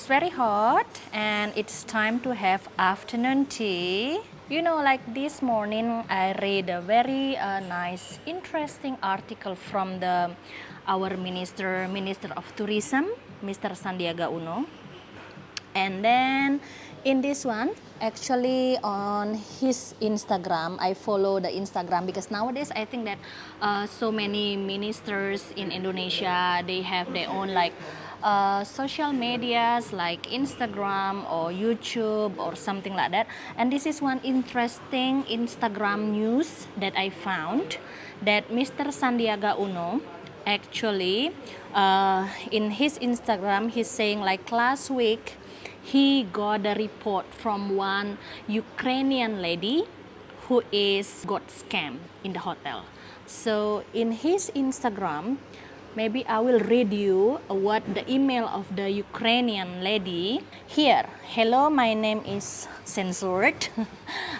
It's very hot and it's time to have afternoon tea. You know, like this morning I read a very nice, interesting article from our Minister of Tourism, Mr. Sandiaga Uno. And then in this one, actually on his Instagram, I follow the Instagram because nowadays I think that so many ministers in Indonesia, they have their own like social medias like Instagram or YouTube or something like that. And this is one interesting Instagram news that I found, that Mr. Sandiaga Uno actually in his Instagram, he's saying like last week he got a report from one Ukrainian lady who got scammed in the hotel. So in his Instagram, maybe I will read you what the email of the Ukrainian lady. Here, hello, my name is censored.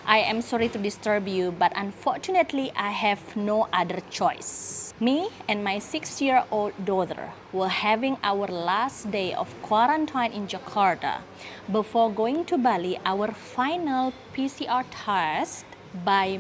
I am sorry to disturb you, but unfortunately I have no other choice. Me and my 6-year-old daughter were having our last day of quarantine in Jakarta. Before going to Bali, our final PCR test by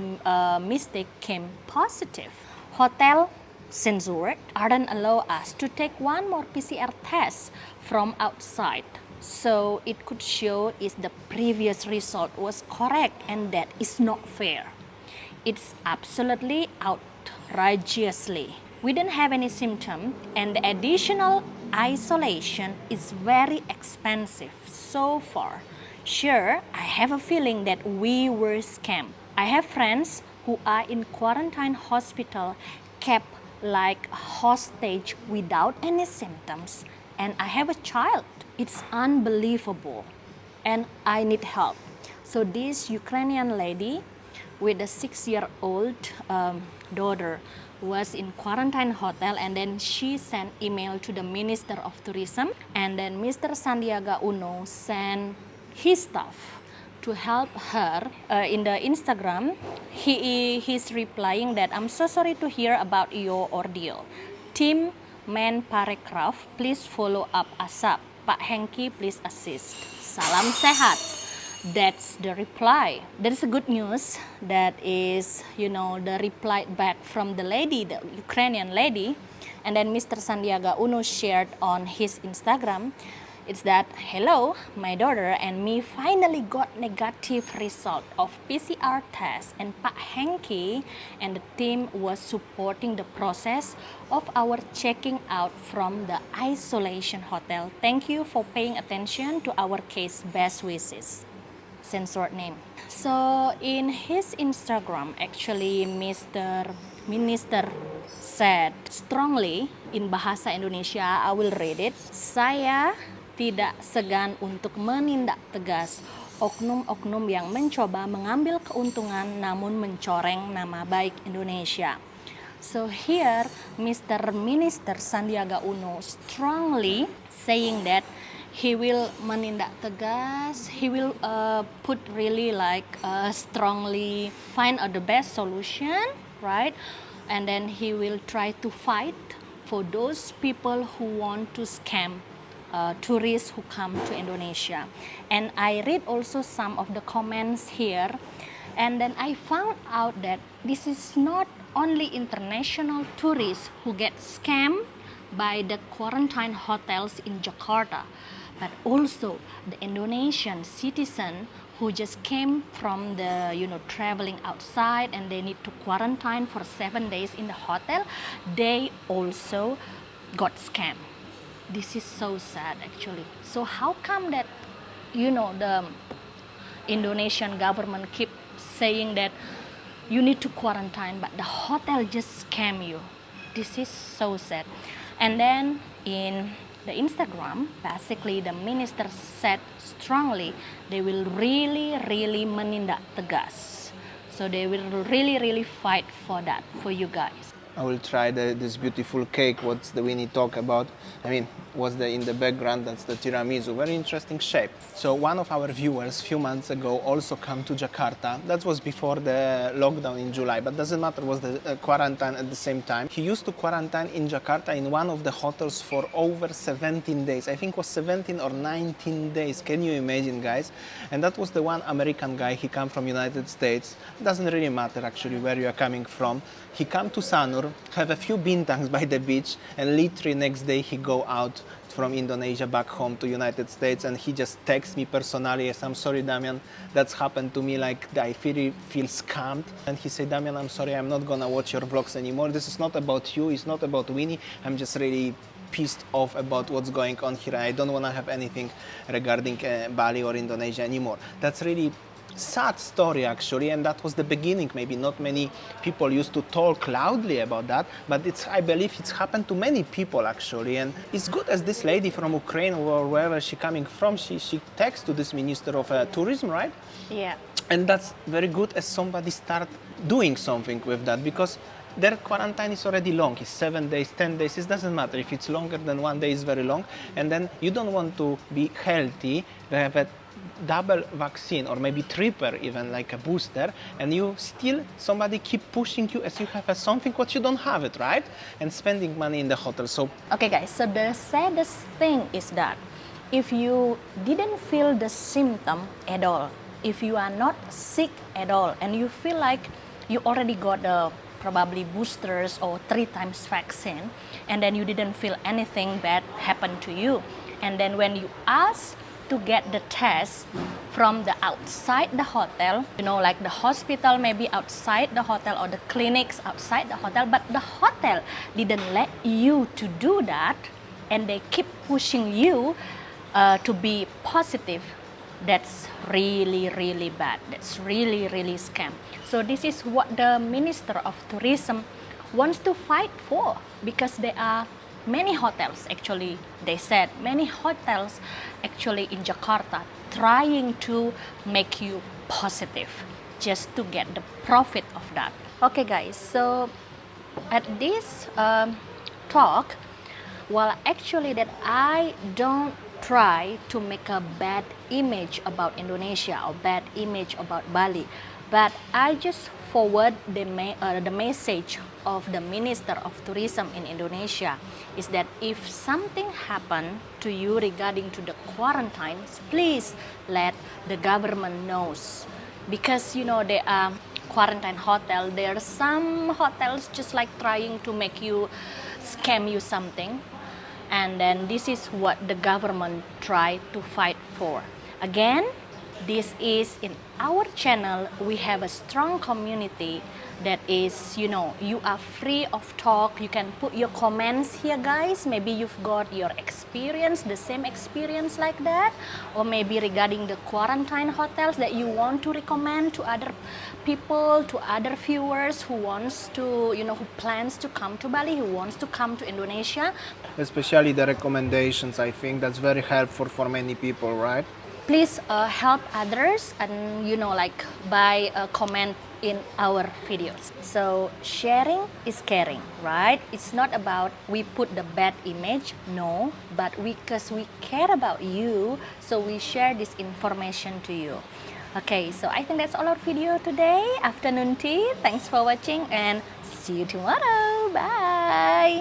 mistake came positive. Hotel censored aren't allow us to take one more PCR test from outside, so it could show if the previous result was correct, and that is not fair. It's absolutely outrageously. We didn't have any symptom, and the additional isolation is very expensive so far. Sure, I have a feeling that we were scammed. I have friends who are in quarantine hospital, kept like hostage without any symptoms, and I have a child. It's unbelievable and I need help. So this Ukrainian lady with a 6-year-old daughter was in quarantine hotel, and then she sent email to the Minister of Tourism, and then Mr. Sandiaga Uno sent his staff to help her. In the Instagram, he's replying that I'm so sorry to hear about your ordeal. Team Man Parekraf, please follow up ASAP. Pak Hengki, please assist. Salam sehat. That's the reply. That is a good news. That is, you know, the reply back from the lady, the Ukrainian lady. And then Mr. Sandiaga Uno shared on his Instagram. It's that, hello, my daughter and me finally got negative result of PCR test, and Pak Hengki and the team was supporting the process of our checking out from the isolation hotel. Thank you for paying attention to our case. Best wishes. Censored name. So in his Instagram, actually Mr. Minister said strongly in bahasa Indonesia, I will read it. Saya tidak segan untuk menindak tegas oknum-oknum yang mencoba mengambil keuntungan namun mencoreng nama baik Indonesia. So here, Mr. Minister Sandiaga Uno strongly saying that he will menindak tegas, he will put really like strongly find the best solution, right? And then he will try to fight for those people who want to scam tourists who come to Indonesia. And I read also some of the comments here, and then I found out that this is not only international tourists who get scammed by the quarantine hotels in Jakarta, but also the Indonesian citizen who just came from the, you know, traveling outside and they need to quarantine for 7 days in the hotel. They also got scammed. This is so sad actually. So how come that, you know, the Indonesian government keep saying that you need to quarantine, but the hotel just scam you? This is so sad. And then in the Instagram, basically the minister said strongly they will really menindak tegas. So they will really fight for that, for you guys. I will try this beautiful cake. What's the Winnie talk about? I mean, was in the background. That's the tiramisu, very interesting shape. So one of our viewers few months ago also come to Jakarta. That was before the lockdown in July, but doesn't matter, was the quarantine at the same time. He used to quarantine in Jakarta in one of the hotels for over 17 days. I think it was 17 or 19 days. Can you imagine, guys? And that was the one American guy. He come from United States. Doesn't really matter actually where you are coming from. He come to Sanur, have a few bintangs by the beach, and literally next day he go out from Indonesia back home to United States, and he just texts me personally, yes, I'm sorry, Damian, that's happened to me, like I really feel scammed. And he said, Damian, I'm sorry, I'm not gonna watch your vlogs anymore. This is not about you, it's not about Winnie. I'm just really pissed off about what's going on here. I don't wanna have anything regarding Bali or Indonesia anymore. That's really sad story actually, and that was the beginning. Maybe not many people used to talk loudly about that, but I believe it's happened to many people actually. And it's good as this lady from Ukraine or wherever she coming from, she texts to this Minister of Tourism, right? Yeah. And that's very good as somebody start doing something with that, because their quarantine is already long. It's 7 days, 10 days. It doesn't matter. If it's longer than 1 day, it's very long. And then you don't want to be healthy, to have a double vaccine or maybe triple, even like a booster, and you still, somebody keep pushing you as you have something what you don't have it, right? And spending money in the hotel. So okay guys, so the saddest thing is that if you didn't feel the symptom at all, if you are not sick at all, and you feel like you already got the probably boosters or 3 times vaccine, and then you didn't feel anything bad happen to you, and then when you ask to get the test from the outside the hotel, you know, like the hospital maybe outside the hotel or the clinics outside the hotel, but the hotel didn't let you to do that, and they keep pushing you to be positive. That's really, really bad. That's really, really scam. So this is what the Minister of Tourism wants to fight for, because there are many hotels actually, they said, many hotels actually in Jakarta trying to make you positive just to get the profit of that. Okay guys, so at this talk, well actually that I don't try to make a bad image about Indonesia or bad image about Bali, but I just forward the message of the Minister of Tourism in Indonesia is that if something happened to you regarding to the quarantines, please let the government knows, because you know there are quarantine hotel, there are some hotels just like trying to make you scam you something, and then this is what the government try to fight for. Again, this is in our channel, we have a strong community that is, you know, you are free of talk. You can put your comments here guys. Maybe you've got your experience, the same experience like that, or maybe regarding the quarantine hotels that you want to recommend to other people, to other viewers who wants to, you know, who plans to come to Bali, who wants to come to Indonesia. especially the recommendations, I think that's very helpful for many people, right? Please help others, and you know, like by a comment in our videos. So sharing is caring, right? It's not about we put the bad image, no, but because we care about you, so we share this information to you. Okay, so I think that's all our video today, afternoon tea. Thanks for watching and see you tomorrow. Bye.